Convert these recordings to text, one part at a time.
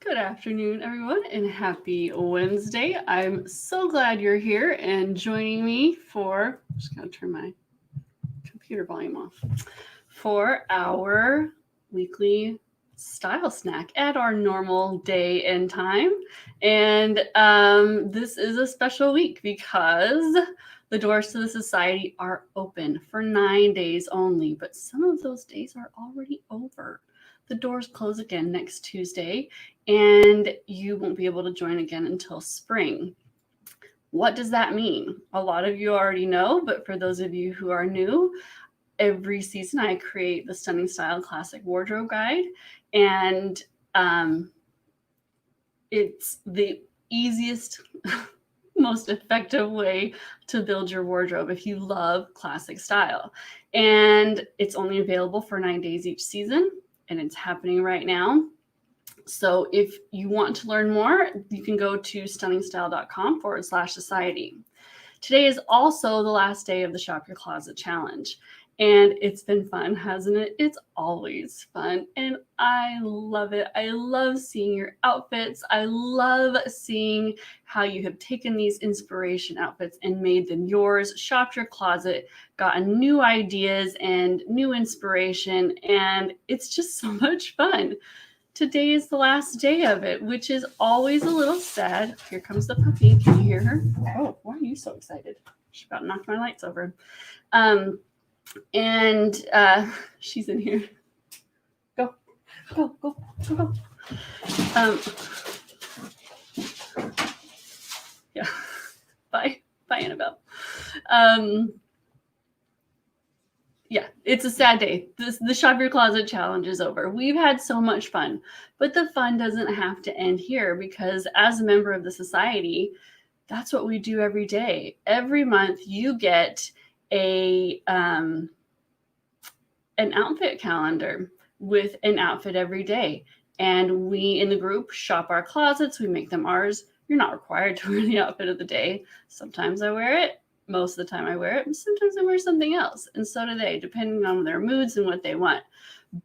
Good afternoon, everyone, and happy Wednesday. I'm so glad you're here and joining me for, I'm just going to turn my computer volume off, for our weekly style snack at our normal day and time. And this is a special week because the doors to the society are open for 9 days only, but some of those days are already over. The doors close again next Tuesday, and you won't be able to join again until spring. What does that mean? A lot of you already know, but for those of you who are new, every season I create the Stunning Style Classic Wardrobe Guide, and it's the easiest, most effective way to build your wardrobe if you love classic style. And it's only available for 9 days each season, and it's happening right now. So if you want to learn more, you can go to stunningstyle.com/society. Today is also the last day of the Shop Your Closet Challenge. And it's been fun, hasn't it? It's always fun. And I love it. I love seeing your outfits. I love seeing how you have taken these inspiration outfits and made them yours, shopped your closet, gotten new ideas and new inspiration. And it's just so much fun. Today is the last day of it, which is always a little sad. Here comes the puppy. Can you hear her? Oh, why are you so excited? She about knocked my lights over. And she's in here. Go, go, go, go, go. Yeah. Bye, Annabelle. Yeah, it's a sad day. The Shop Your Closet Challenge is over. We've had so much fun, but the fun doesn't have to end here because as a member of the society, that's what we do every day. Every month you get an outfit calendar with an outfit every day. And we in the group shop our closets, we make them ours. You're not required to wear the outfit of the day. Sometimes I wear it. Most of the time I wear it. And sometimes I wear something else. And so do they, depending on their moods and what they want.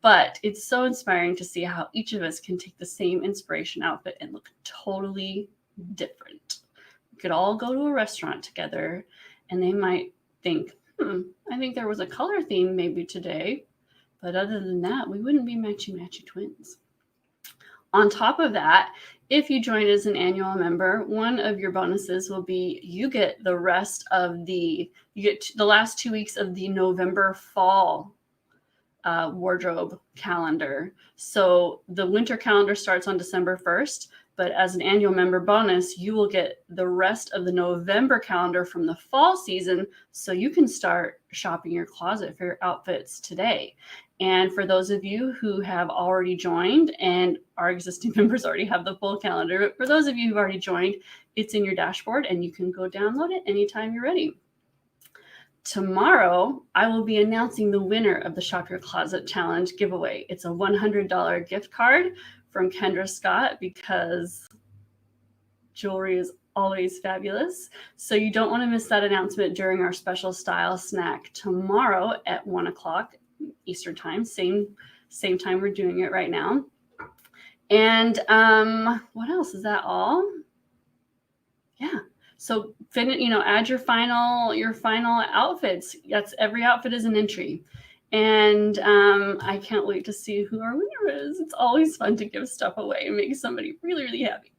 But it's so inspiring to see how each of us can take the same inspiration outfit and look totally different. We could all go to a restaurant together and they might think, I think there was a color theme maybe today. But other than that, we wouldn't be matchy-matchy twins. On top of that, if you join as an annual member, one of your bonuses will be you get the last 2 weeks of the November fall wardrobe calendar. So the winter calendar starts on December 1st, but as an annual member bonus, you will get the rest of the November calendar from the fall season so you can start shopping your closet for your outfits today. And for those of you who have already joined, and our existing members already have the full calendar, but for those of you who've already joined, it's in your dashboard and you can go download it anytime you're ready. Tomorrow, I will be announcing the winner of the Shop Your Closet Challenge giveaway. It's a $100 gift card from Kendra Scott because jewelry is always fabulous. So you don't want to miss that announcement during our special style snack tomorrow at 1 o'clock Eastern time, same time we're doing it right now. And what else? Is that all? Yeah. So add your final outfits. That's every outfit is an entry. And I can't wait to see who our winner is. It's always fun to give stuff away and make somebody really, really happy.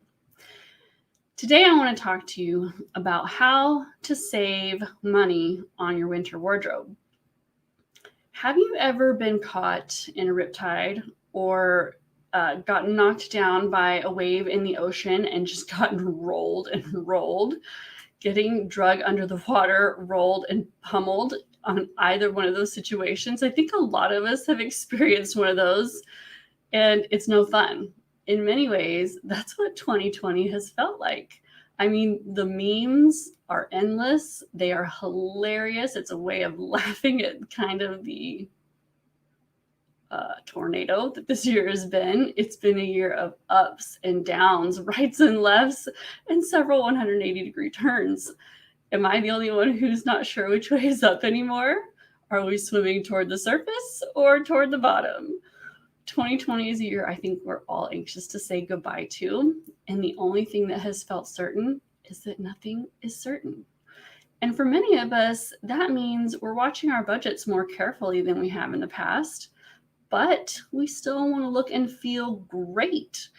Today, I want to talk to you about how to save money on your winter wardrobe. Have you ever been caught in a riptide or gotten knocked down by a wave in the ocean and just gotten rolled and rolled, getting dragged under the water, rolled and pummeled on either one of those situations? I think a lot of us have experienced one of those, and it's no fun. In many ways, that's what 2020 has felt like. I mean, the memes are endless. They are hilarious. It's a way of laughing at kind of the tornado that this year has been. It's been a year of ups and downs, rights and lefts, and several 180-degree turns. Am I the only one who's not sure which way is up anymore? Are we swimming toward the surface or toward the bottom? 2020 is a year I think we're all anxious to say goodbye to. And the only thing that has felt certain is that nothing is certain. And for many of us, that means we're watching our budgets more carefully than we have in the past, but we still want to look and feel great.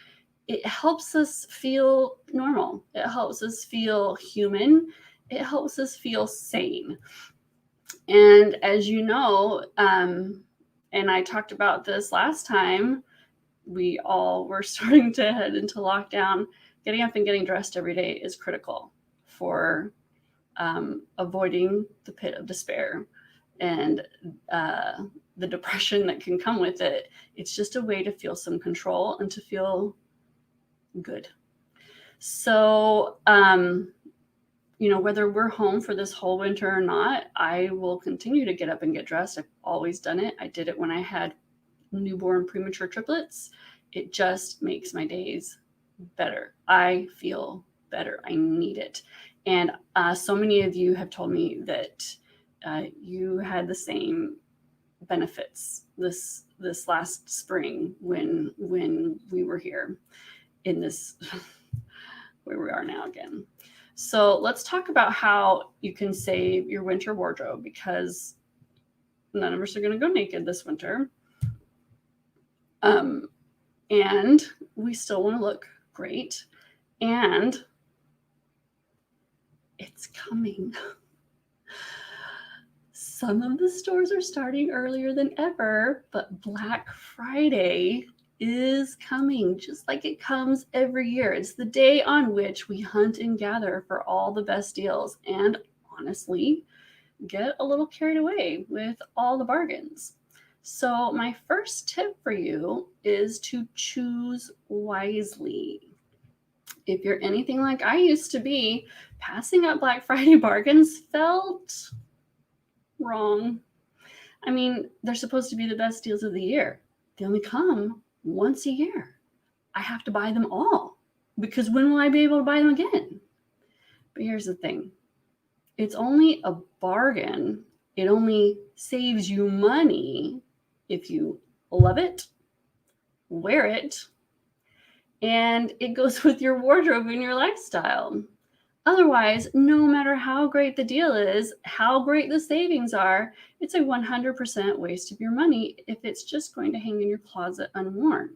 It helps us feel normal. It helps us feel human. It helps us feel sane. And as you know, and I talked about this last time, we all were starting to head into lockdown. Getting up and getting dressed every day is critical for avoiding the pit of despair and the depression that can come with it. It's just a way to feel some control and to feel good. So, whether we're home for this whole winter or not, I will continue to get up and get dressed. I've always done it. I did it when I had newborn premature triplets. It just makes my days better. I feel better. I need it. And so many of you have told me that you had the same benefits this last spring when we were here in this where we are now again. So let's talk about how you can save your winter wardrobe, because none of us are going to go naked this winter. And we still want to look great. And it's coming. Some of the stores are starting earlier than ever, but Black Friday is coming, just like it comes every year. It's the day on which we hunt and gather for all the best deals and honestly get a little carried away with all the bargains. So my first tip for you is to choose wisely. If you're anything like I used to be, passing up Black Friday bargains felt wrong. I mean, they're supposed to be the best deals of the year. They only come once a year. I have to buy them all, because when will I be able to buy them again? But here's the thing. It's only a bargain. It only saves you money if you love it, wear it, and it goes with your wardrobe and your lifestyle. Otherwise, no matter how great the deal is, how great the savings are, it's a 100% waste of your money if it's just going to hang in your closet unworn.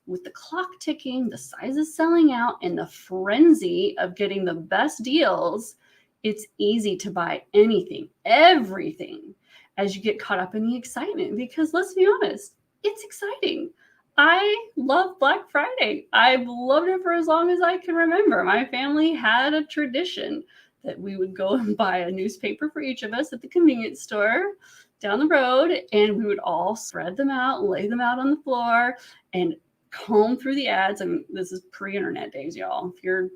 With the clock ticking, the sizes selling out, and the frenzy of getting the best deals, it's easy to buy anything, everything, as you get caught up in the excitement. Because let's be honest, it's exciting. I love Black Friday. I've loved it for as long as I can remember. My family had a tradition that we would go and buy a newspaper for each of us at the convenience store down the road, and we would all spread them out, lay them out on the floor, and comb through the ads. I mean, this is pre-internet days, y'all. If you're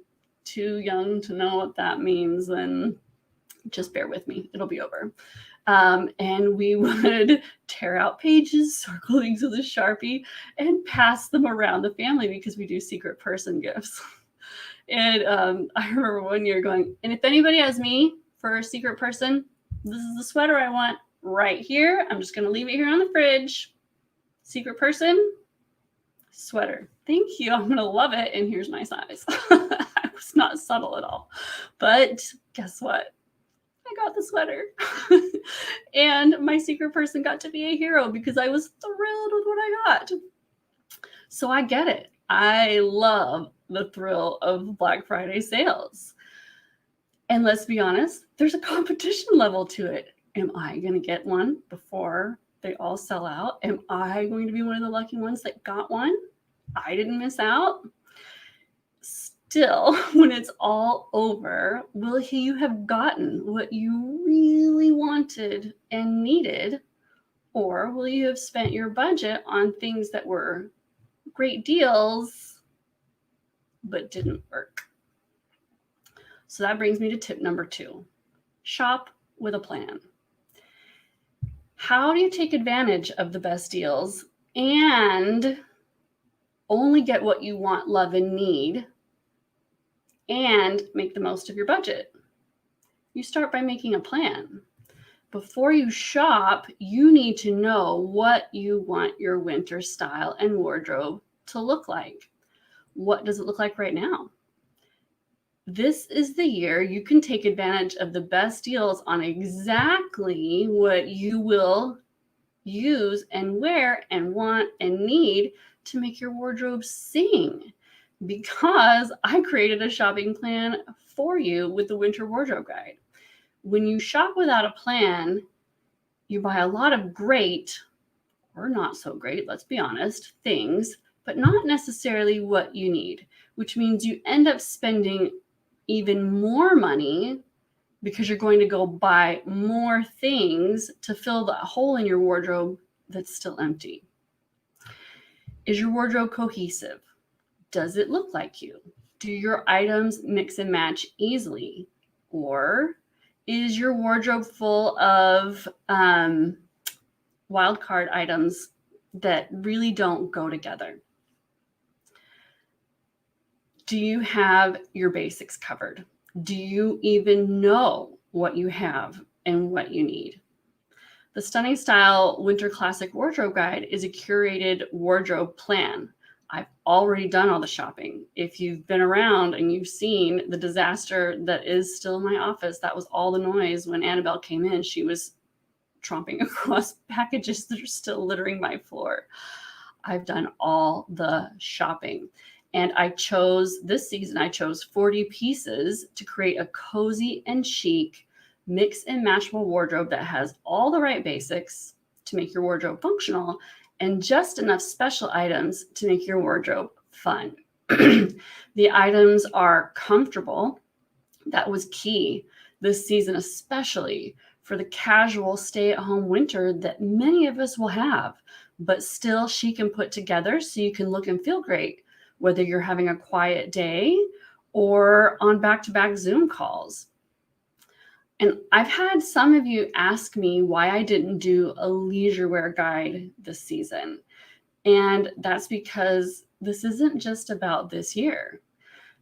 too young to know what that means, then just bear with me. It'll be over. And we would tear out pages, circle things with a Sharpie, and pass them around the family because we do secret person gifts. And I remember one year going, and if anybody has me for a secret person, this is the sweater I want right here. I'm just going to leave it here on the fridge. Secret person, sweater. Thank you. I'm going to love it. And here's my size. I was not subtle at all. But guess what? I got the sweater. And my secret person got to be a hero because I was thrilled with what I got. So I get it. I love the thrill of Black Friday sales. And let's be honest, there's a competition level to it. Am I going to get one before they all sell out? Am I going to be one of the lucky ones that got one? I didn't miss out. Still, when it's all over, will you have gotten what you really wanted and needed? Or will you have spent your budget on things that were great deals but didn't work? So that brings me to tip number 2. Shop with a plan. How do you take advantage of the best deals and only get what you want, love, and need, and make the most of your budget? You start by making a plan. Before you shop, you need to know what you want your winter style and wardrobe to look like. What does it look like right now? This is the year you can take advantage of the best deals on exactly what you will use and wear and want and need to make your wardrobe sing. Because I created a shopping plan for you with the Winter Wardrobe Guide. When you shop without a plan, you buy a lot of great or not so great, let's be honest, things, but not necessarily what you need, which means you end up spending even more money because you're going to go buy more things to fill the hole in your wardrobe that's still empty. Is your wardrobe cohesive? Does it look like you? Do your items mix and match easily? Or is your wardrobe full of wild card items that really don't go together? Do you have your basics covered? Do you even know what you have and what you need? The Stunning Style Winter Classic Wardrobe Guide is a curated wardrobe plan. I've already done all the shopping. If you've been around and you've seen the disaster that is still in my office, that was all the noise when Annabelle came in. She was tromping across packages that are still littering my floor. I've done all the shopping. And this season, I chose 40 pieces to create a cozy and chic mix and matchable wardrobe that has all the right basics to make your wardrobe functional and just enough special items to make your wardrobe fun. The items are comfortable. That was key this season, especially for the casual stay-at-home winter that many of us will have, but still chic and put together so you can look and feel great, whether you're having a quiet day or on back-to-back Zoom calls. And I've had some of you ask me why I didn't do a leisure wear guide this season. And that's because this isn't just about this year.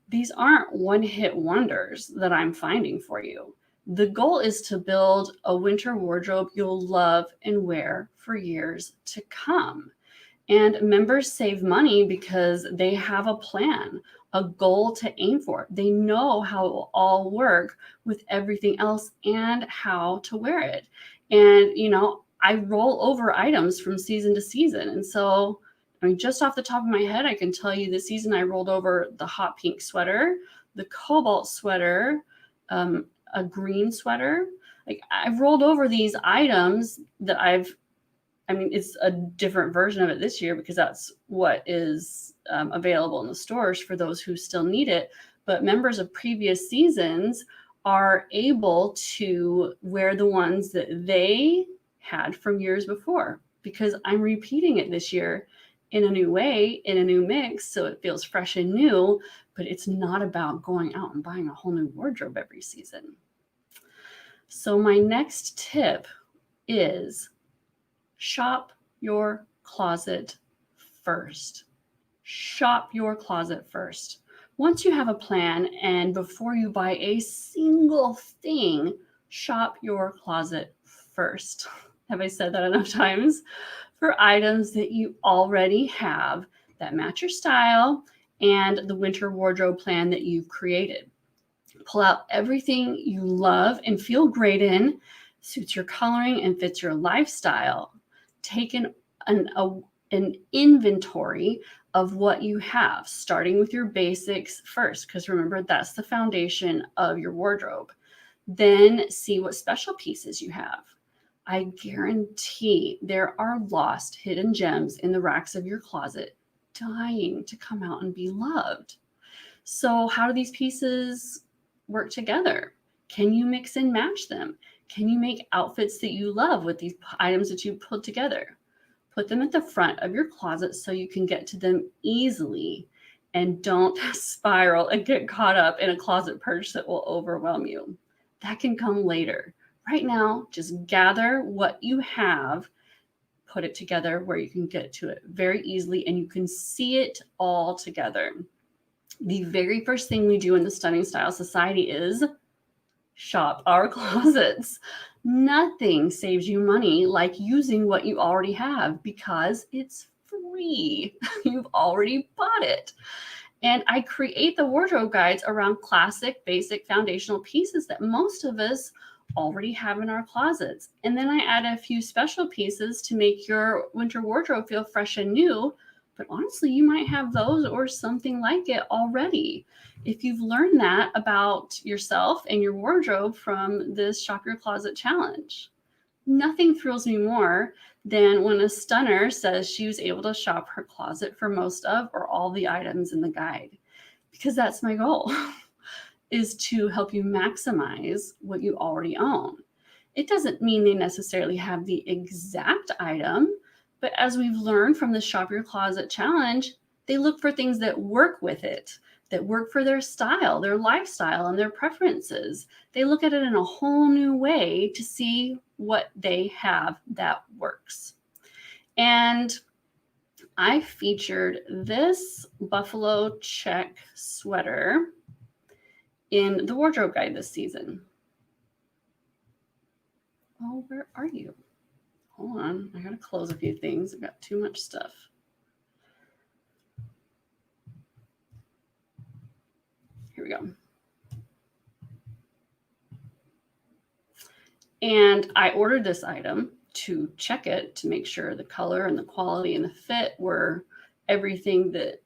These aren't one-hit wonders that I'm finding for you. The goal is to build a winter wardrobe you'll love and wear for years to come. And members save money because they have a plan, a goal to aim for. They know how it will all work with everything else and how to wear it. And, I roll over items from season to season. And so, just off the top of my head, I can tell you this season I rolled over the hot pink sweater, the cobalt sweater, a green sweater. Like, I've rolled over these items that it's a different version of it this year because that's what is available in the stores for those who still need it. But members of previous seasons are able to wear the ones that they had from years before because I'm repeating it this year in a new way, in a new mix, so it feels fresh and new, but it's not about going out and buying a whole new wardrobe every season. So my next tip is shop your closet first. Shop your closet first. Once you have a plan and before you buy a single thing, shop your closet first. Have I said that enough times? For items that you already have that match your style and the winter wardrobe plan that you've created. Pull out everything you love and feel great in, suits your coloring and fits your lifestyle. Take an inventory of what you have, starting with your basics first, because remember, that's the foundation of your wardrobe. Then see what special pieces you have. I guarantee there are lost hidden gems in the racks of your closet, dying to come out and be loved. So how do these pieces work together? Can you mix and match them? Can you make outfits that you love with these items that you put together? Put them at the front of your closet so you can get to them easily and don't spiral and get caught up in a closet purge that will overwhelm you. That can come later. Right now, just gather what you have, put it together where you can get to it very easily and you can see it all together. The very first thing we do in the Stunning Style Society is shop our closets. Nothing saves you money like using what you already have because it's free. You've already bought it. And I create the wardrobe guides around classic, basic, foundational pieces that most of us already have in our closets. And then I add a few special pieces to make your winter wardrobe feel fresh and new. But honestly, you might have those or something like it already. If you've learned that about yourself and your wardrobe from this Shop Your Closet challenge. Nothing thrills me more than when a stunner says she was able to shop her closet for most of or all the items in the guide, because that's my goal is to help you maximize what you already own. It doesn't mean they necessarily have the exact item, but as we've learned from the Shop Your Closet challenge, they look for things that work with it, that work for their style, their lifestyle, and their preferences. They look at it in a whole new way to see what they have that works. And I featured this buffalo check sweater in the wardrobe guide this season. Oh, where are you? Hold on, I gotta close a few things. I've got too much stuff. Here we go. And I ordered this item to check it to make sure the color and the quality and the fit were everything that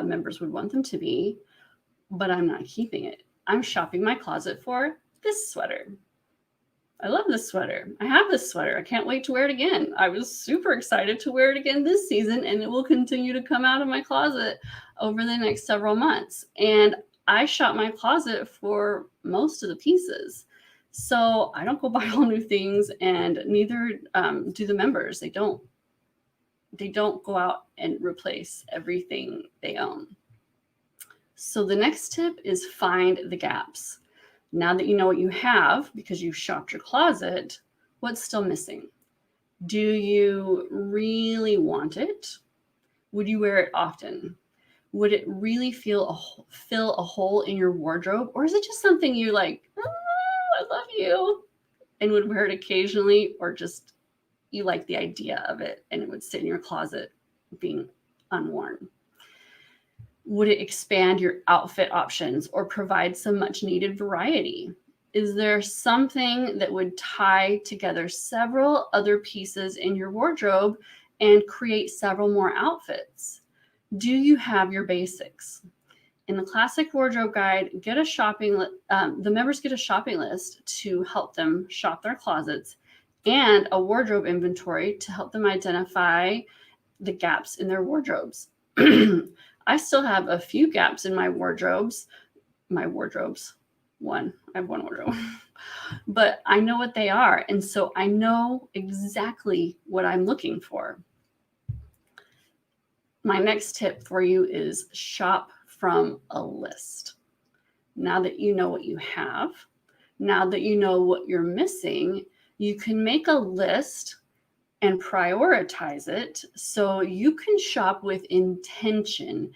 members would want them to be, but I'm not keeping it. I'm shopping my closet for this sweater. I love this sweater. I have this sweater. I can't wait to wear it again. I was super excited to wear it again this season, and it will continue to come out of my closet over the next several months. And I shop my closet for most of the pieces. So I don't go buy all new things, and neither do the members. They don't go out and replace everything they own. So the next tip is find the gaps. Now that you know what you have, because you shopped your closet, what's still missing? Do you really want it? Would you wear it often? Would it really fill a hole in your wardrobe? Or is it just something you like, oh, I love you, and would wear it occasionally, or just you like the idea of it and it would sit in your closet being unworn? Would it expand your outfit options or provide some much needed variety? Is there something that would tie together several other pieces in your wardrobe and create several more outfits? Do you have your basics? In the classic wardrobe guide, the members get a shopping list to help them shop their closets and a wardrobe inventory to help them identify the gaps in their wardrobes. I still have a few gaps in my wardrobes. I have one wardrobe, but I know what they are. And so I know exactly what I'm looking for. My next tip for you is shop from a list. Now that you know what you have, now that you know what you're missing, you can make a list and prioritize it so you can shop with intention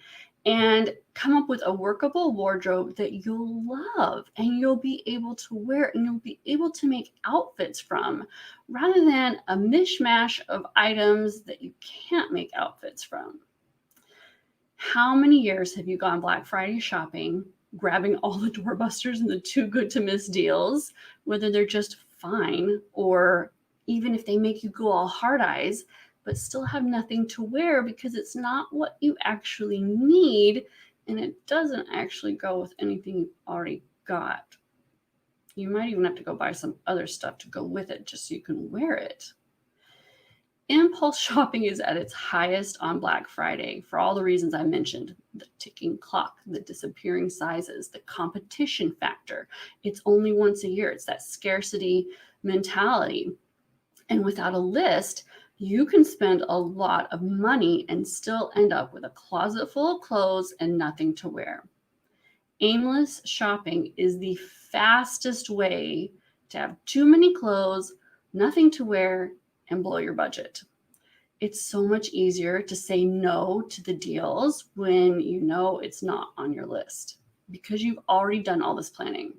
and come up with a workable wardrobe that you'll love and you'll be able to wear and you'll be able to make outfits from, rather than a mishmash of items that you can't make outfits from. How many years have you gone Black Friday shopping, grabbing all the doorbusters and the too good to miss deals, whether they're just fine or even if they make you go all hard eyes, but still have nothing to wear because it's not what you actually need and it doesn't actually go with anything you've already got. You might even have to go buy some other stuff to go with it just so you can wear it. Impulse shopping is at its highest on Black Friday for all the reasons I mentioned: the ticking clock, the disappearing sizes, the competition factor. It's only once a year. It's that scarcity mentality. And without a list, you can spend a lot of money and still end up with a closet full of clothes and nothing to wear. Aimless shopping is the fastest way to have too many clothes, nothing to wear, and blow your budget. It's so much easier to say no to the deals when you know it's not on your list because you've already done all this planning.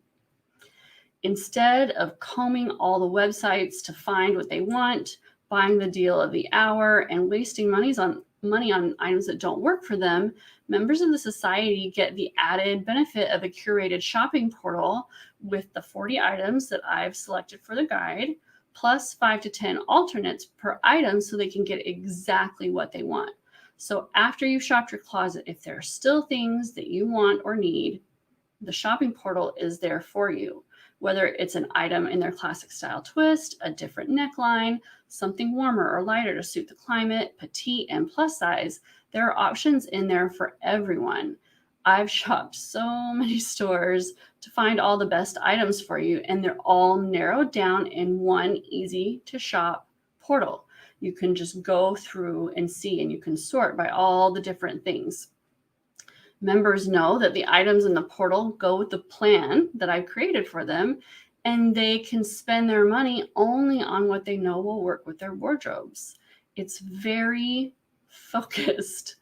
Instead of combing all the websites to find what they want, buying the deal of the hour, and wasting money on items that don't work for them, members of the society get the added benefit of a curated shopping portal with the 40 items that I've selected for the guide, plus 5 to 10 alternates per item so they can get exactly what they want. So after you've shopped your closet, if there are still things that you want or need, the shopping portal is there for you. Whether it's an item in their classic style twist, a different neckline, something warmer or lighter to suit the climate, petite and plus size, there are options in there for everyone. I've shopped so many stores to find all the best items for you, and they're all narrowed down in one easy to shop portal. You can just go through and see, and you can sort by all the different things. Members know that the items in the portal go with the plan that I've created for them, and they can spend their money only on what they know will work with their wardrobes. It's very focused.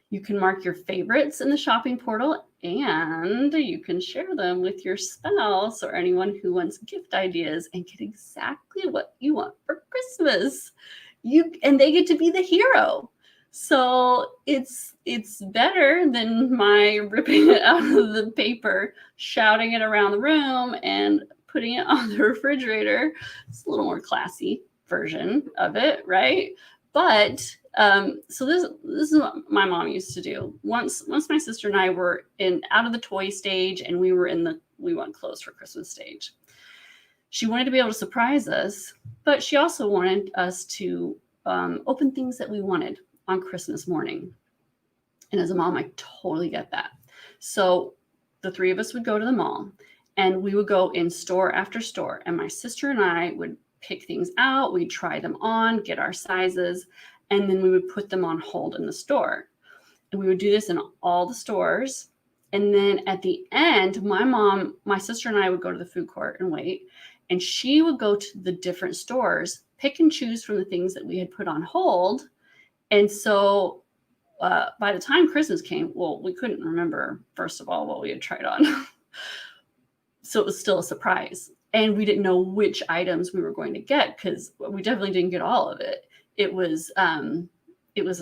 You can mark your favorites in the shopping portal, and you can share them with your spouse or anyone who wants gift ideas and get exactly what you want for Christmas. And they get to be the hero. So it's better than my ripping it out of the paper, shouting it around the room, and putting it on the refrigerator. It's a little more classy version of it, right? But so this is what my mom used to do. Once my sister and I were out of the toy stage, and we want clothes for Christmas stage. She wanted to be able to surprise us, but she also wanted us to open things that we wanted on Christmas morning. And as a mom, I totally get that. So the three of us would go to the mall, and we would go in store after store. And my sister and I would pick things out. We'd try them on, get our sizes, and then we would put them on hold in the store. And we would do this in all the stores. And then at the end, my sister and I would go to the food court and wait. And she would go to the different stores, pick and choose from the things that we had put on hold. And so by the time Christmas came, well, we couldn't remember, first of all, what we had tried on. So it was still a surprise. And we didn't know which items we were going to get, because we definitely didn't get all of it. It was a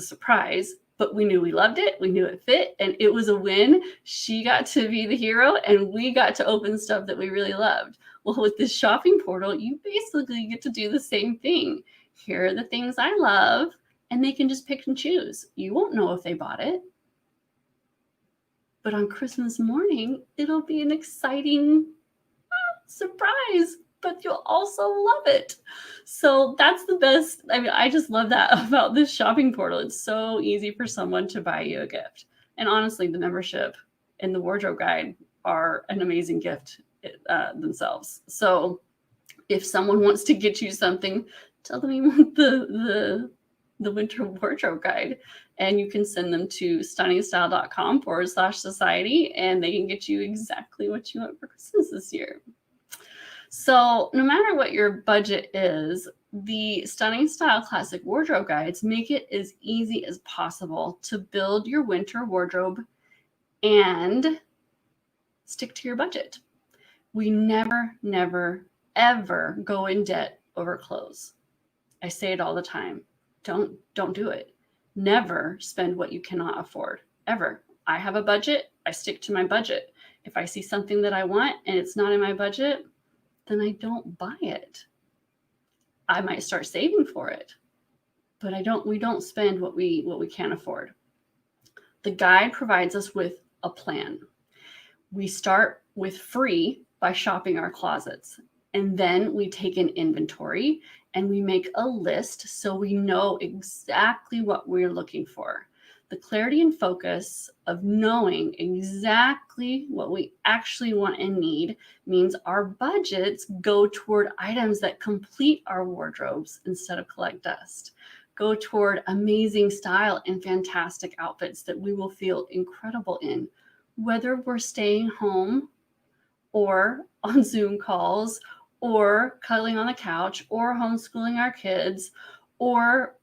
surprise, but we knew we loved it. We knew it fit, and it was a win. She got to be the hero, and we got to open stuff that we really loved. Well, with this shopping portal, you basically get to do the same thing. Here are the things I love, and they can just pick and choose. You won't know if they bought it. But on Christmas morning, it'll be an exciting surprise, but you'll also love it. So that's the best. I mean, I just love that about this shopping portal. It's so easy for someone to buy you a gift. And honestly, the membership and the wardrobe guide are an amazing gift themselves. So if someone wants to get you something, tell them you want the winter wardrobe guide, and you can send them to stunningstyle.com/society, and they can get you exactly what you want for Christmas this year. So no matter what your budget is, the Stunning Style Classic Wardrobe Guides make it as easy as possible to build your winter wardrobe and stick to your budget. We never, ever go in debt over clothes. I say it all the time. Don't do it. Never spend what you cannot afford, ever. I have a budget. I stick to my budget. If I see something that I want and it's not in my budget, then I don't buy it. I might start saving for it, but we don't spend what we can't afford. The guide provides us with a plan. We start with free by shopping our closets, and then we take an inventory and we make a list so we know exactly what we're looking for. The clarity and focus of knowing exactly what we actually want and need means our budgets go toward items that complete our wardrobes instead of collect dust. Go toward amazing style and fantastic outfits that we will feel incredible in, whether we're staying home or on Zoom calls or cuddling on the couch or homeschooling our kids or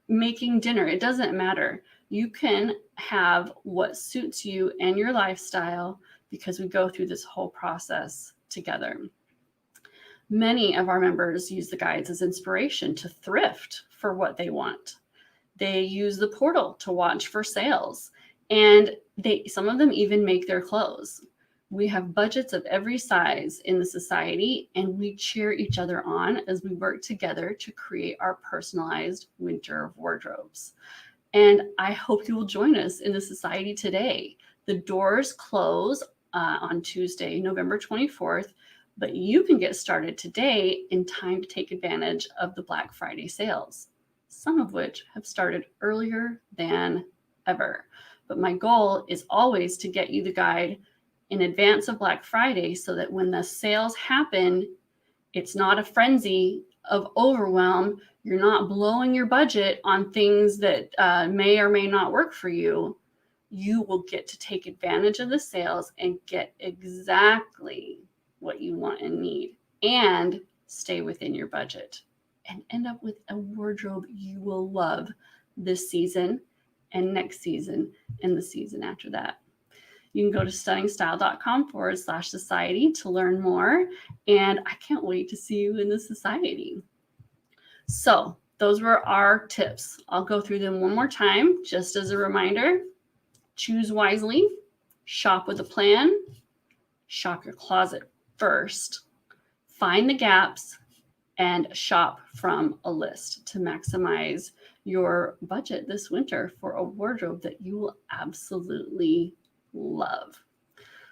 making dinner. It doesn't matter. You can have what suits you and your lifestyle because we go through this whole process together. Many of our members use the guides as inspiration to thrift for what they want. They use the portal to watch for sales, and some of them even make their clothes. We have budgets of every size in the society, and we cheer each other on as we work together to create our personalized winter wardrobes. And I hope you will join us in the society today. The doors close on Tuesday, November 24th, but you can get started today in time to take advantage of the Black Friday sales, some of which have started earlier than ever. But my goal is always to get you the guide in advance of Black Friday so that when the sales happen, it's not a frenzy of overwhelm. You're not blowing your budget on things that may or may not work for you. You will get to take advantage of the sales and get exactly what you want and need, and stay within your budget and end up with a wardrobe you will love this season and next season and the season after that. You can go to stunningstyle.com/society to learn more, and I can't wait to see you in the society. So those were our tips. I'll go through them one more time just as a reminder. Choose wisely, shop with a plan, shop your closet first, find the gaps, and shop from a list to maximize your budget this winter for a wardrobe that you will absolutely love.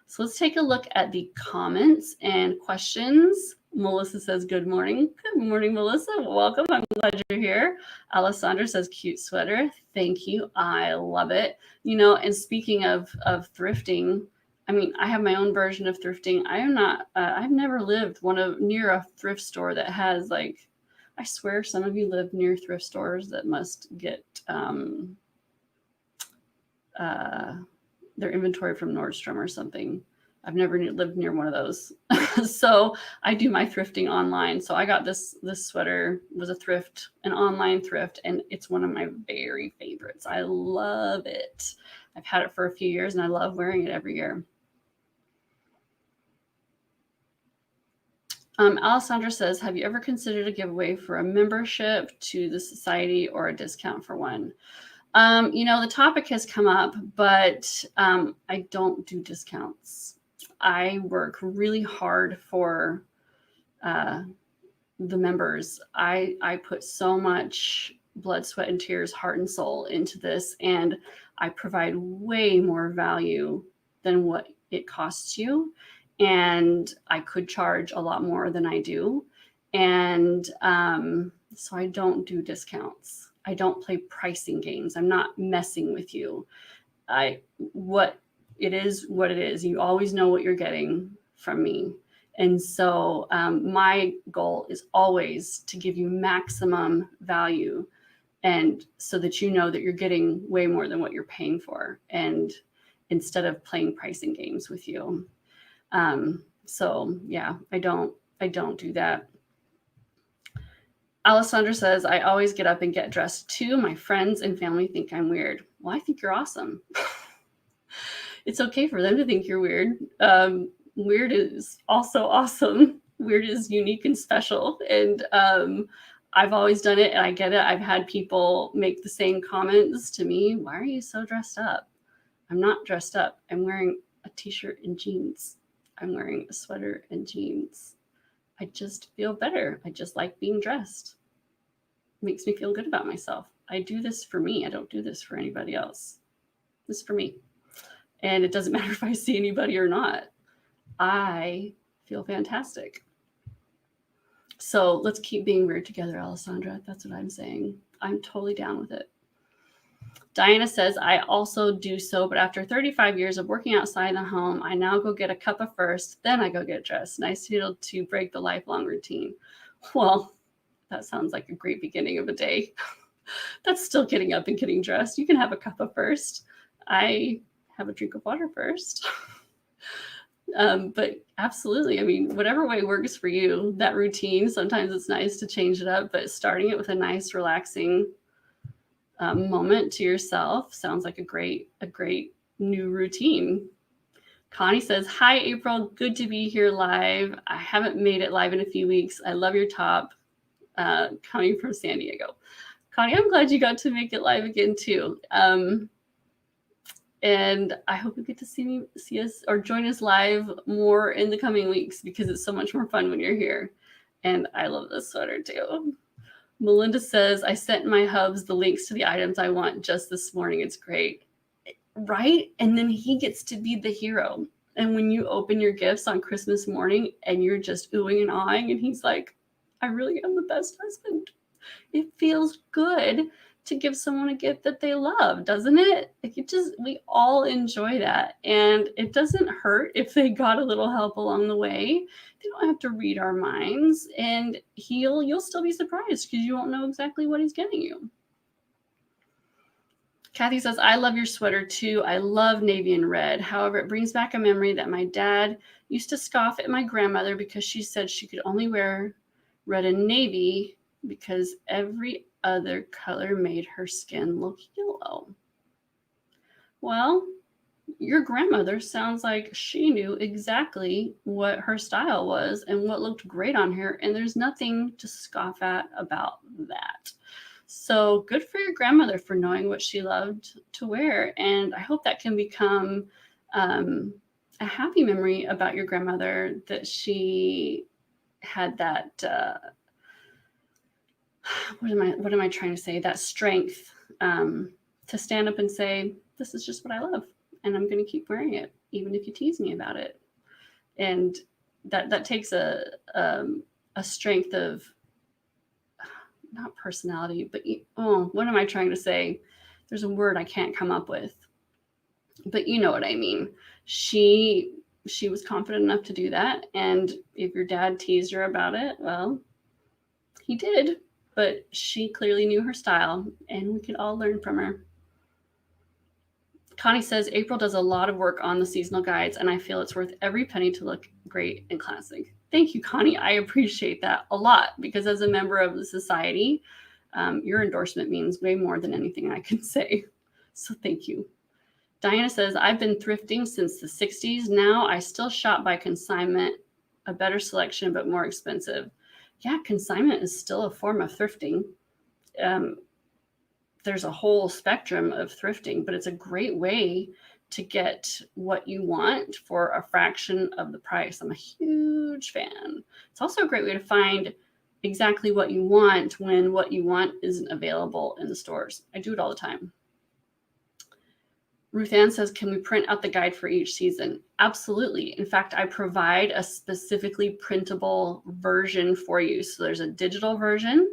So let's take a look at the comments and questions. Melissa says, good morning. Good morning, Melissa. Welcome. I'm glad you're here. Alessandra says, cute sweater. Thank you. I love it. You know, and speaking of thrifting, I mean, I have my own version of thrifting. I am not, I've never lived near a thrift store that has, like, I swear some of you live near thrift stores that must get their inventory from Nordstrom or something. I've never lived near one of those. So I do my thrifting online. So I got this sweater, was a thrift, an online thrift, and it's one of my very favorites. I love it. I've had it for a few years and I love wearing it every year. Alessandra says, have you ever considered a giveaway for a membership to the society or a discount for one? You know, the topic has come up, but I don't do discounts. I work really hard for the members. I put so much blood, sweat, and tears, heart and soul into this, and I provide way more value than what it costs you. And I could charge a lot more than I do. And so I don't do discounts. I don't play pricing games. I'm not messing with you. What it is. You always know what you're getting from me. And so my goal is always to give you maximum value, and so that you know that you're getting way more than what you're paying for, and instead of playing pricing games with you. So yeah, I don't do that. Alessandra says, I always get up and get dressed too. My friends and family think I'm weird. Well, I think you're awesome. It's okay for them to think you're weird. Weird is also awesome. Weird is unique and special. And I've always done it, and I get it. I've had people make the same comments to me. Why are you so dressed up? I'm not dressed up. I'm wearing a t-shirt and jeans. I'm wearing a sweater and jeans. I just feel better. I just like being dressed. It makes me feel good about myself. I do this for me. I don't do this for anybody else. This is for me. And it doesn't matter if I see anybody or not. I feel fantastic. So let's keep being weird together, Alessandra. That's what I'm saying. I'm totally down with it. Diana says, I also do so, but after 35 years of working outside the home, I now go get a cuppa first, then I go get dressed. Nice to be able to break the lifelong routine. Well, that sounds like a great beginning of a day. That's still getting up and getting dressed. You can have a cuppa first. I have a drink of water first. But absolutely, I mean, whatever way works for you, that routine, sometimes it's nice to change it up, but starting it with a nice, relaxing moment to yourself sounds like a great new routine. Connie says, hi, April. Good to be here live. I haven't made it live in a few weeks. I love your top. Coming from San Diego. Connie, I'm glad you got to make it live again, too. And I hope you get to see us or join us live more in the coming weeks because it's so much more fun when you're here. And I love this sweater, too. Melinda says, I sent my hubs the links to the items I want just this morning. It's great. Right? And then he gets to be the hero. And when you open your gifts on Christmas morning and you're just oohing and awing, and he's like, I really am the best husband. It feels good to give someone a gift that they love, doesn't it? Like we all enjoy that. And it doesn't hurt if they got a little help along the way. They don't have to read our minds, and you'll still be surprised because you won't know exactly what he's getting you. Kathy says, I love your sweater too. I love navy and red. However, it brings back a memory that my dad used to scoff at my grandmother because she said she could only wear red and navy because every other color made her skin look yellow. Well, your grandmother sounds like she knew exactly what her style was and what looked great on her, and there's nothing to scoff at about that. So good for your grandmother for knowing what she loved to wear. And I hope that can become a happy memory about your grandmother, that she had that, what am I trying to say? That strength to stand up and say, this is just what I love. And I'm going to keep wearing it, even if you tease me about it. And that takes a strength of, not personality, but what am I trying to say? There's a word I can't come up with, but you know what I mean. She was confident enough to do that. And if your dad teased her about it, well, he did, but she clearly knew her style, and we could all learn from her. Connie says, April does a lot of work on the seasonal guides, and I feel it's worth every penny to look great and classic. Thank you, Connie. I appreciate that a lot, because as a member of the society, your endorsement means way more than anything I can say. So thank you. Diana says, I've been thrifting since the 60s. Now I still shop by consignment, a better selection, but more expensive. Yeah, consignment is still a form of thrifting. There's a whole spectrum of thrifting, but it's a great way to get what you want for a fraction of the price. I'm a huge fan. It's also a great way to find exactly what you want when what you want isn't available in the stores. I do it all the time. Ruth Ann says, can we print out the guide for each season? Absolutely. In fact, I provide a specifically printable version for you. So there's a digital version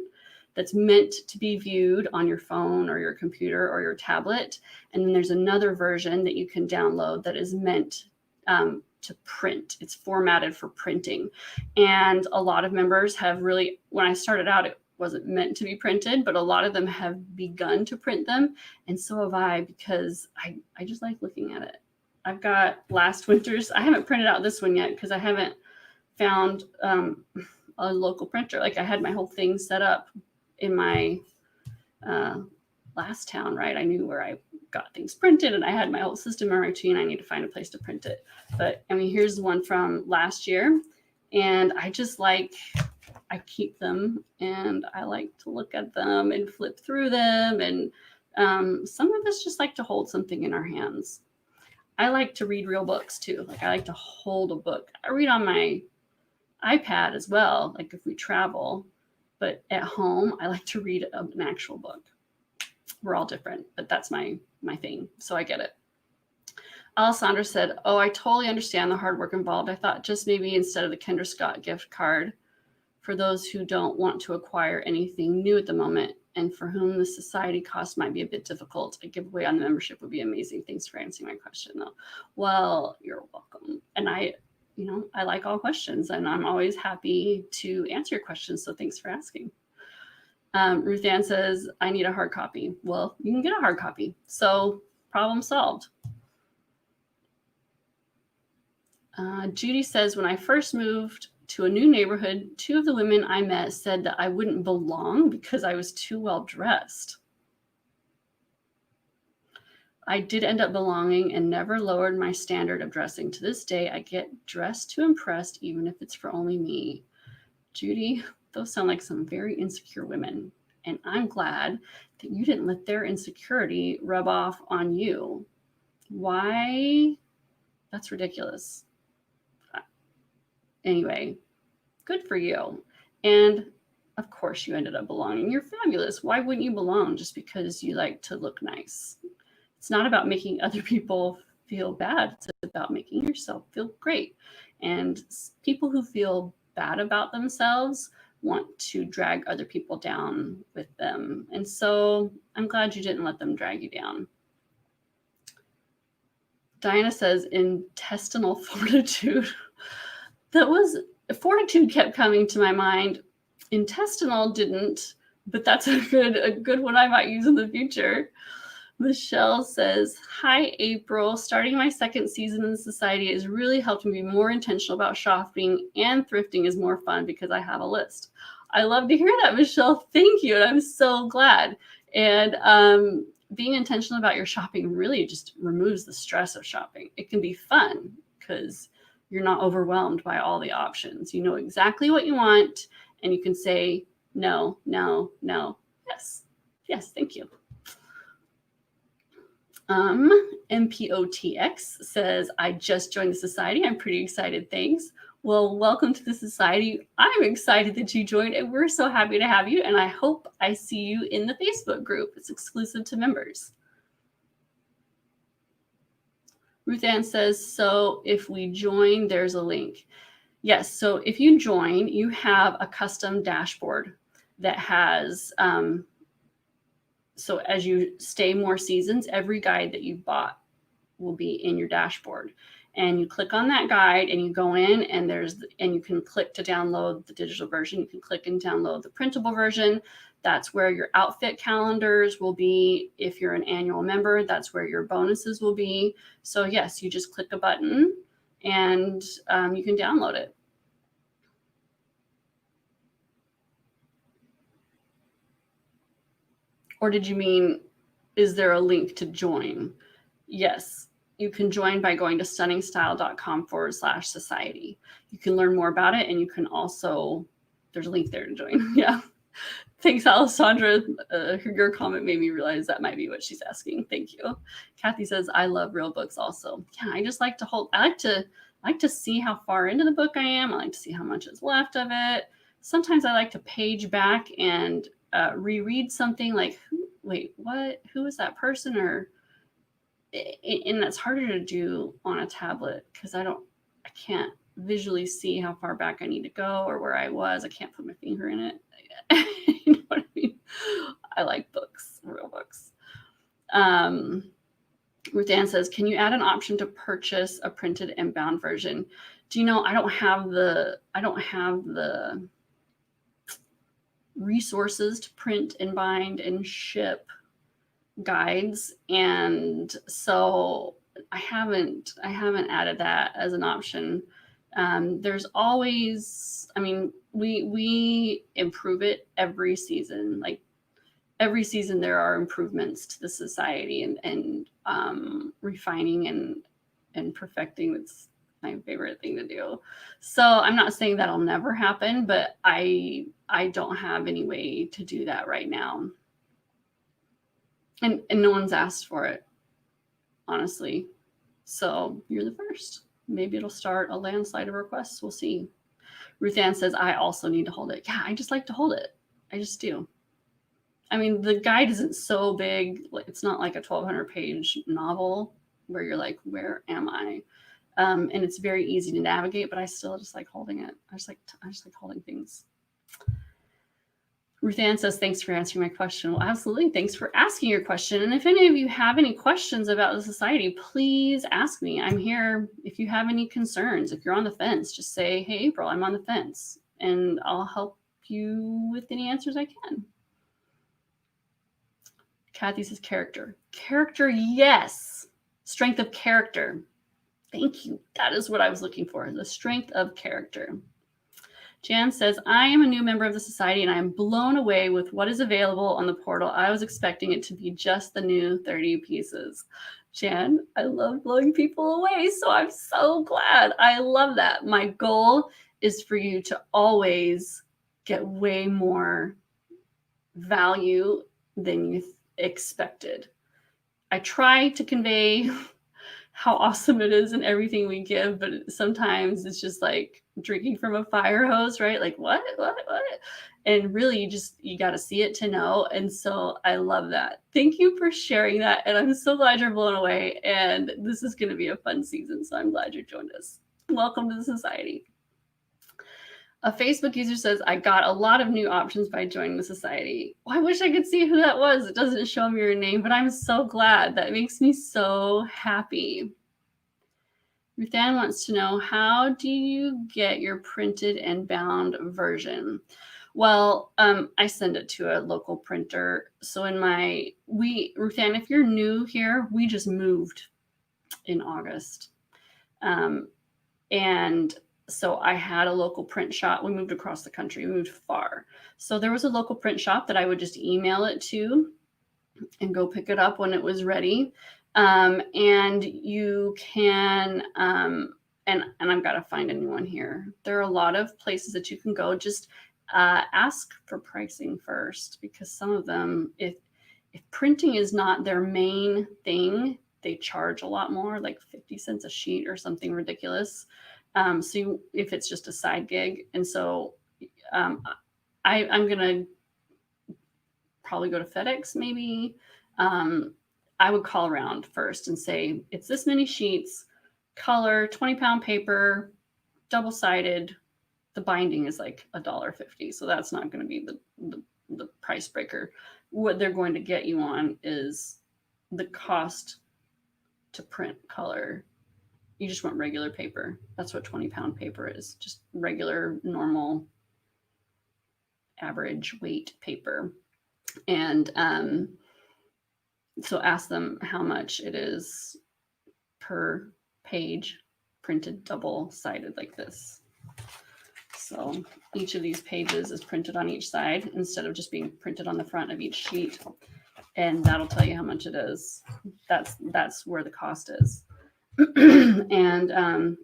that's meant to be viewed on your phone or your computer or your tablet. And then there's another version that you can download that is meant to print. It's formatted for printing. And a lot of members have really, when I started out, it wasn't meant to be printed, but a lot of them have begun to print them. And so have I, because I just like looking at it. I've got last winter's, I haven't printed out this one yet because I haven't found a local printer. Like I had my whole thing set up in my last town, right? I knew where I got things printed and I had my whole system and routine. I need to find a place to print it. But I mean, here's one from last year. And I just like, I keep them and I like to look at them and flip through them. And some of us just like to hold something in our hands. I like to read real books too. Like I like to hold a book. I read on my iPad as well, like if we travel. But at home, I like to read an actual book. We're all different, but that's my thing. So I get it. Alessandra said, oh, I totally understand the hard work involved. I thought just maybe instead of the Kendra Scott gift card for those who don't want to acquire anything new at the moment and for whom the society cost might be a bit difficult, a giveaway on the membership would be amazing. Thanks for answering my question, though. Well, you're welcome. And I like all questions and I'm always happy to answer your questions. So thanks for asking. Ruth Ann says, I need a hard copy. Well, you can get a hard copy. So problem solved. Judy says, when I first moved to a new neighborhood, 2 of the women I met said that I wouldn't belong because I was too well dressed. I did end up belonging and never lowered my standard of dressing. To this day, I get dressed to impress, even if it's for only me. Judy, those sound like some very insecure women. And I'm glad that you didn't let their insecurity rub off on you. Why? That's ridiculous. Anyway, good for you. And of course, you ended up belonging. You're fabulous. Why wouldn't you belong just because you like to look nice? It's not about making other people feel bad. It's about making yourself feel great. And people who feel bad about themselves want to drag other people down with them. And so I'm glad you didn't let them drag you down. Diana says intestinal fortitude. That was fortitude kept coming to my mind. Intestinal didn't, but that's a good one I might use in the future. Michelle says, hi, April. Starting my second season in the society has really helped me be more intentional about shopping, and thrifting is more fun because I have a list. I love to hear that, Michelle. Thank you. And I'm so glad. And being intentional about your shopping really just removes the stress of shopping. It can be fun because you're not overwhelmed by all the options. You know exactly what you want, and you can say, no, no, no, yes, yes, thank you. MPOTX says, I just joined the society. I'm pretty excited. Thanks. Well, welcome to the society. I'm excited that you joined, and we're so happy to have you. And I hope I see you in the Facebook group. It's exclusive to members. Ruth Ann says, so if we join, there's a link. Yes. So if you join, you have a custom dashboard that has, so as you stay more seasons, every guide that you've bought will be in your dashboard. And you click on that guide and you go in, and and you can click to download the digital version. You can click and download the printable version. That's where your outfit calendars will be. If you're an annual member, that's where your bonuses will be. So yes, you just click a button and you can download it. Or did you mean, is there a link to join? Yes, you can join by going to stunningstyle.com/society. You can learn more about it, and you can also, there's a link there to join. Yeah. Thanks, Alessandra. Your comment made me realize that might be what she's asking. Thank you. Kathy says, I love real books also. Yeah, I just like to I like to see how far into the book I am. I like to see how much is left of it. Sometimes I like to page back and reread something like, wait, what? Who is that person? And that's harder to do on a tablet because I can't visually see how far back I need to go or where I was. I can't put my finger in it. You know what I mean? I like books, real books. Ruth Ann says, can you add an option to purchase a printed and bound version? Do you know, I don't have the resources to print and bind and ship guides, and so I haven't added that as an option. There's always, I mean, we improve it every season. Like every season there are improvements to the society and refining and perfecting. It's my favorite thing to do. So I'm not saying that'll never happen, but I don't have any way to do that right now. And no one's asked for it, honestly. So you're the first. Maybe it'll start a landslide of requests. We'll see. Ruth Ann says, I also need to hold it. Yeah, I just like to hold it. I just do. I mean, the guide isn't so big. It's not like a 1,200 page novel where you're like, where am I? And it's very easy to navigate, but I still just like holding it. I just like holding things. Ruth Ann says, thanks for answering my question. Well, absolutely. Thanks for asking your question. And if any of you have any questions about the society, please ask me. I'm here. If you have any concerns, if you're on the fence, just say, hey, April, I'm on the fence, and I'll help you with any answers I can. Kathy says, character. Character, yes. Strength of character. Thank you. That is what I was looking for, the strength of character. Jan says, I am a new member of the society and I am blown away with what is available on the portal. I was expecting it to be just the new 30 pieces. Jan, I love blowing people away, so I'm so glad. I love that. My goal is for you to always get way more value than you expected. I try to convey how awesome it is in everything we give, but sometimes it's just like drinking from a fire hose, right? Like what? And really you got to see it to know. And so I love that. Thank you for sharing that. And I'm so glad you're blown away. And this is going to be a fun season. So I'm glad you joined us. Welcome to the society. A Facebook user says, I got a lot of new options by joining the society. Oh, I wish I could see who that was. It doesn't show me your name, but I'm so glad. That makes me so happy. Ruth Ann wants to know, how do you get your printed and bound version? Well, I send it to a local printer. So Ruth Ann, if you're new here, we just moved in August. And so I had a local print shop. We moved across the country, we moved far. So there was a local print shop that I would just email it to and go pick it up when it was ready. And you can, and I've got to find a new one here. There are a lot of places that you can go. Just ask for pricing first, because some of them, if printing is not their main thing, they charge a lot more, like 50 cents a sheet or something ridiculous. If it's just a side gig. And so I'm going to probably go to FedEx maybe. I would call around first and say, it's this many sheets, color, 20-pound paper, double-sided. The binding is like $1.50. So that's not going to be the price breaker. What they're going to get you on is the cost to print color. You just want regular paper. That's what 20-pound paper is. Just regular, normal, average weight paper. And so ask them how much it is per page printed double-sided like this. So each of these pages is printed on each side instead of just being printed on the front of each sheet. And that'll tell you how much it is. That's where the cost is. And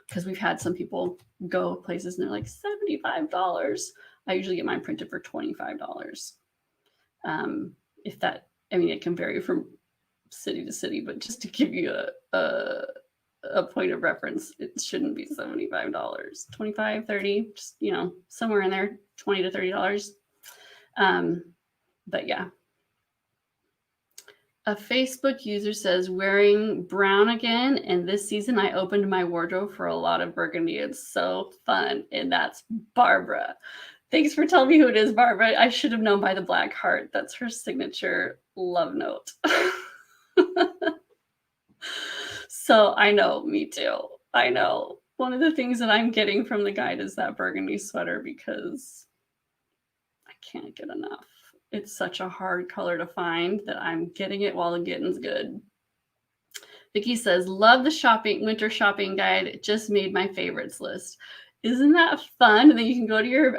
because we've had some people go places and they're like $75. I usually get mine printed for $25. If that, I mean, it can vary from city to city, but just to give you a point of reference, it shouldn't be $75. 25, 30, just, somewhere in there, $20 to $30. But yeah. A Facebook user says, wearing brown again, and this season I opened my wardrobe for a lot of burgundy. It's so fun. And that's Barbara. Thanks for telling me who it is, Barbara. I should have known by the black heart. That's her signature love note. So I know, me too. I know. One of the things that I'm getting from the guide is that burgundy sweater, because I can't get enough. It's such a hard color to find that I'm getting it while the getting's good. Vicki says, love the winter shopping guide. It just made my favorites list. Isn't that fun? And then you can go to your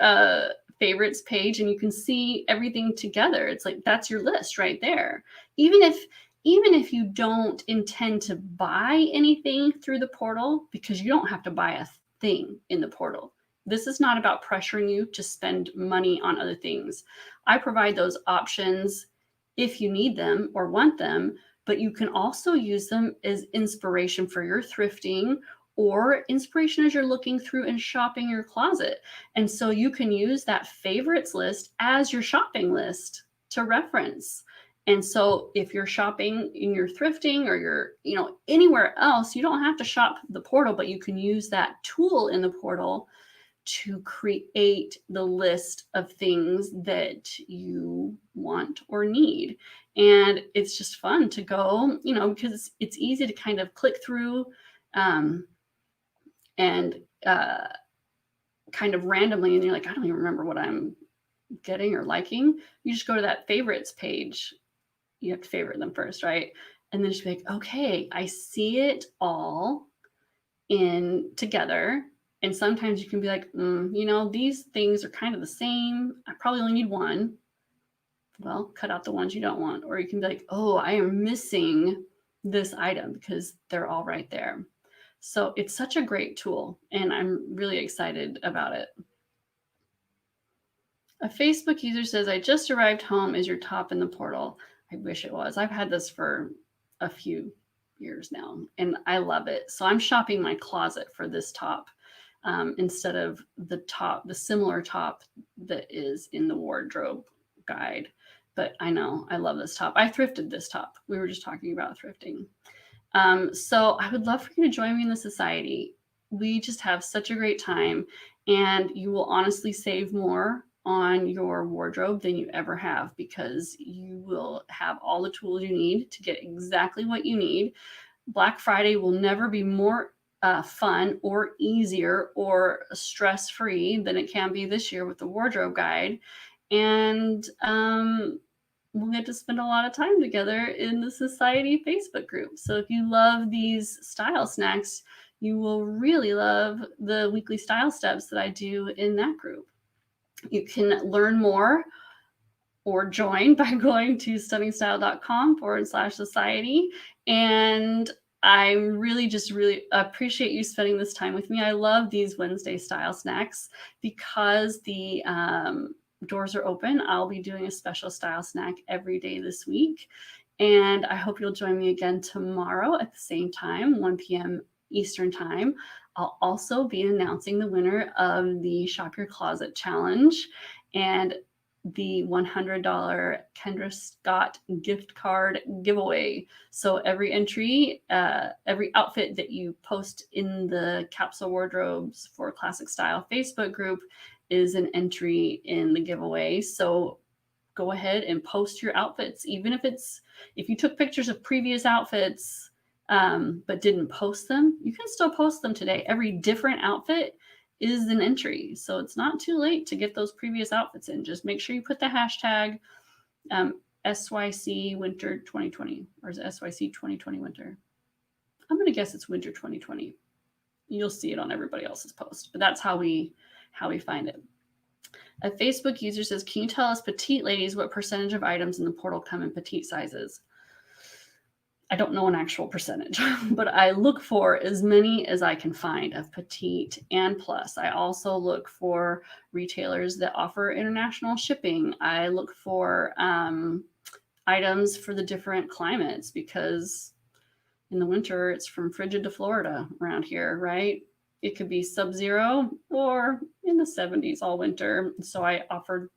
favorites page and you can see everything together. It's like, that's your list right there. Even if you don't intend to buy anything through the portal, because you don't have to buy a thing in the portal. This is not about pressuring you to spend money on other things. I provide those options if you need them or want them, but you can also use them as inspiration for your thrifting or inspiration as you're looking through and shopping your closet. And so you can use that favorites list as your shopping list to reference. And so if you're shopping in your thrifting or you're, anywhere else, you don't have to shop the portal, but you can use that tool in the portal to create the list of things that you want or need. And it's just fun to go, because it's easy to kind of click through and kind of randomly, and you're like, I don't even remember what I'm getting or liking. You just go to that favorites page. You have to favorite them first, right? And then just be like, okay, I see it all in together. And sometimes you can be like, these things are kind of the same. I probably only need one. Well, cut out the ones you don't want. Or you can be like, oh, I am missing this item because they're all right there. So it's such a great tool, and I'm really excited about it. A Facebook user says, I just arrived home. Is your top in the portal? I wish it was. I've had this for a few years now, and I love it. So I'm shopping my closet for this top instead of the similar top that is in the wardrobe guide. But I know I love this top. I thrifted this top. We were just talking about thrifting. So I would love for you to join me in the society. We just have such a great time, and you will honestly save more on your wardrobe than you ever have, because you will have all the tools you need to get exactly what you need. Black Friday will never be more fun or easier or stress-free than it can be this year with the wardrobe guide. And we'll get to spend a lot of time together in the society Facebook group. So if you love these style snacks, you will really love the weekly style steps that I do in that group. You can learn more or join by going to stunningstyle.com/society. And I really appreciate you spending this time with me. I love these Wednesday style snacks because the doors are open. I'll be doing a special style snack every day this week. And I hope you'll join me again tomorrow at the same time, 1 p.m. Eastern time. I'll also be announcing the winner of the Shop Your Closet Challenge and the $100 Kendra Scott gift card giveaway. So every entry, every outfit that you post in the Capsule Wardrobes for Classic Style Facebook group is an entry in the giveaway. So go ahead and post your outfits, even if you took pictures of previous outfits but didn't post them, you can still post them today. Every different outfit is an entry, so it's not too late to get those previous outfits in. Just make sure you put the hashtag SYC Winter 2020, or is it SYC 2020 Winter? I'm gonna guess it's Winter 2020. You'll see it on everybody else's post, but that's how we find it. A Facebook user says, can you tell us petite ladies what percentage of items in the portal come in petite sizes? I don't know an actual percentage, but I look for as many as I can find of petite and plus. I also look for retailers that offer international shipping. I look for items for the different climates, because in the winter it's from frigid to Florida around here, right? It could be sub-zero or in the 70s all winter. So I offer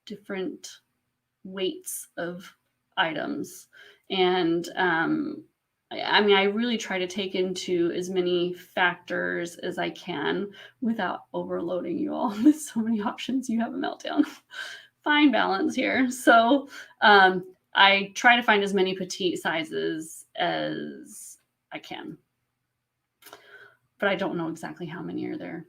different weights of items. And I really try to take into as many factors as I can without overloading you all with so many options. You have a meltdown. Fine balance here. So I try to find as many petite sizes as I can, but I don't know exactly how many are there.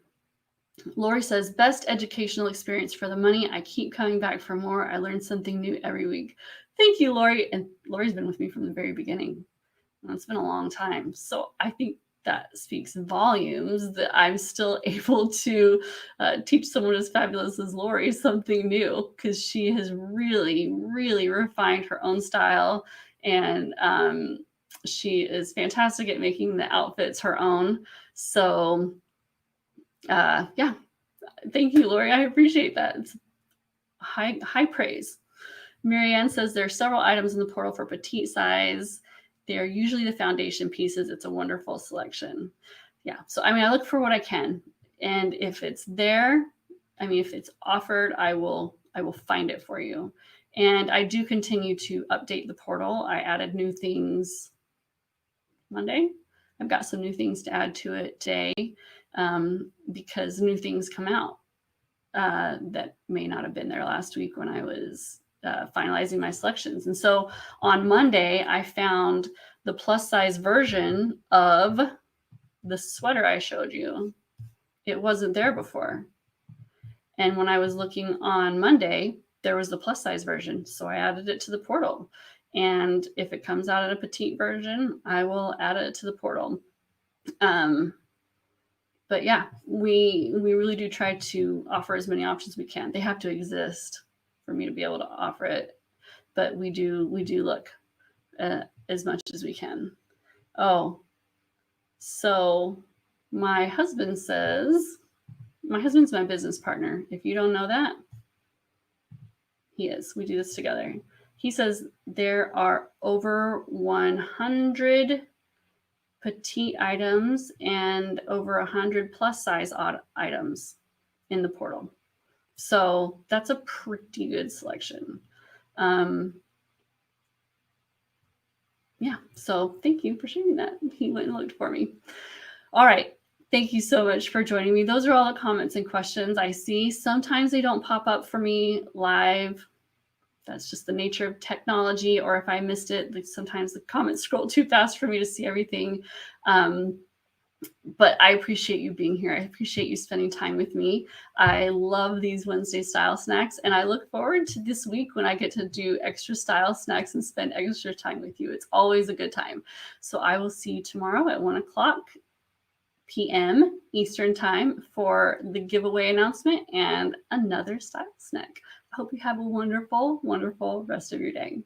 Lori says, best educational experience for the money. I keep coming back for more. I learn something new every week. Thank you, Lori. And Lori's been with me from the very beginning. It's been a long time. So I think that speaks volumes that I'm still able to teach someone as fabulous as Lori something new, because she has really, really refined her own style. And she is fantastic at making the outfits her own. So yeah, thank you, Lori. I appreciate that. It's high praise. Marianne says there are several items in the portal for petite size. They are usually the foundation pieces. It's a wonderful selection. Yeah. So, I look for what I can. And if it's there, if it's offered, I will find it for you. And I do continue to update the portal. I added new things Monday. I've got some new things to add to it today, because new things come out that may not have been there last week when I was finalizing my selections. And so on Monday, I found the plus size version of the sweater I showed you. It wasn't there before. And when I was looking on Monday, there was the plus size version. So I added it to the portal. And if it comes out in a petite version, I will add it to the portal. But But yeah, we really do try to offer as many options as we can. They have to exist for me to be able to offer it, but we do look as much as we can. Oh, so my husband says, my husband's my business partner. If you don't know that, he is. We do this together. He says there are over 100 petite items and over 100 plus size items in the portal. So that's a pretty good selection. Yeah, so thank you for sharing that. He went and looked for me. All right. Thank you so much for joining me. Those are all the comments and questions I see. Sometimes they don't pop up for me live. That's just the nature of technology. Or if I missed it, like sometimes the comments scroll too fast for me to see everything. But I appreciate you being here. I appreciate you spending time with me. I love these Wednesday style snacks, and I look forward to this week when I get to do extra style snacks and spend extra time with you. It's always a good time. So I will see you tomorrow at 1:00 p.m. Eastern time for the giveaway announcement and another style snack. I hope you have a wonderful, wonderful rest of your day.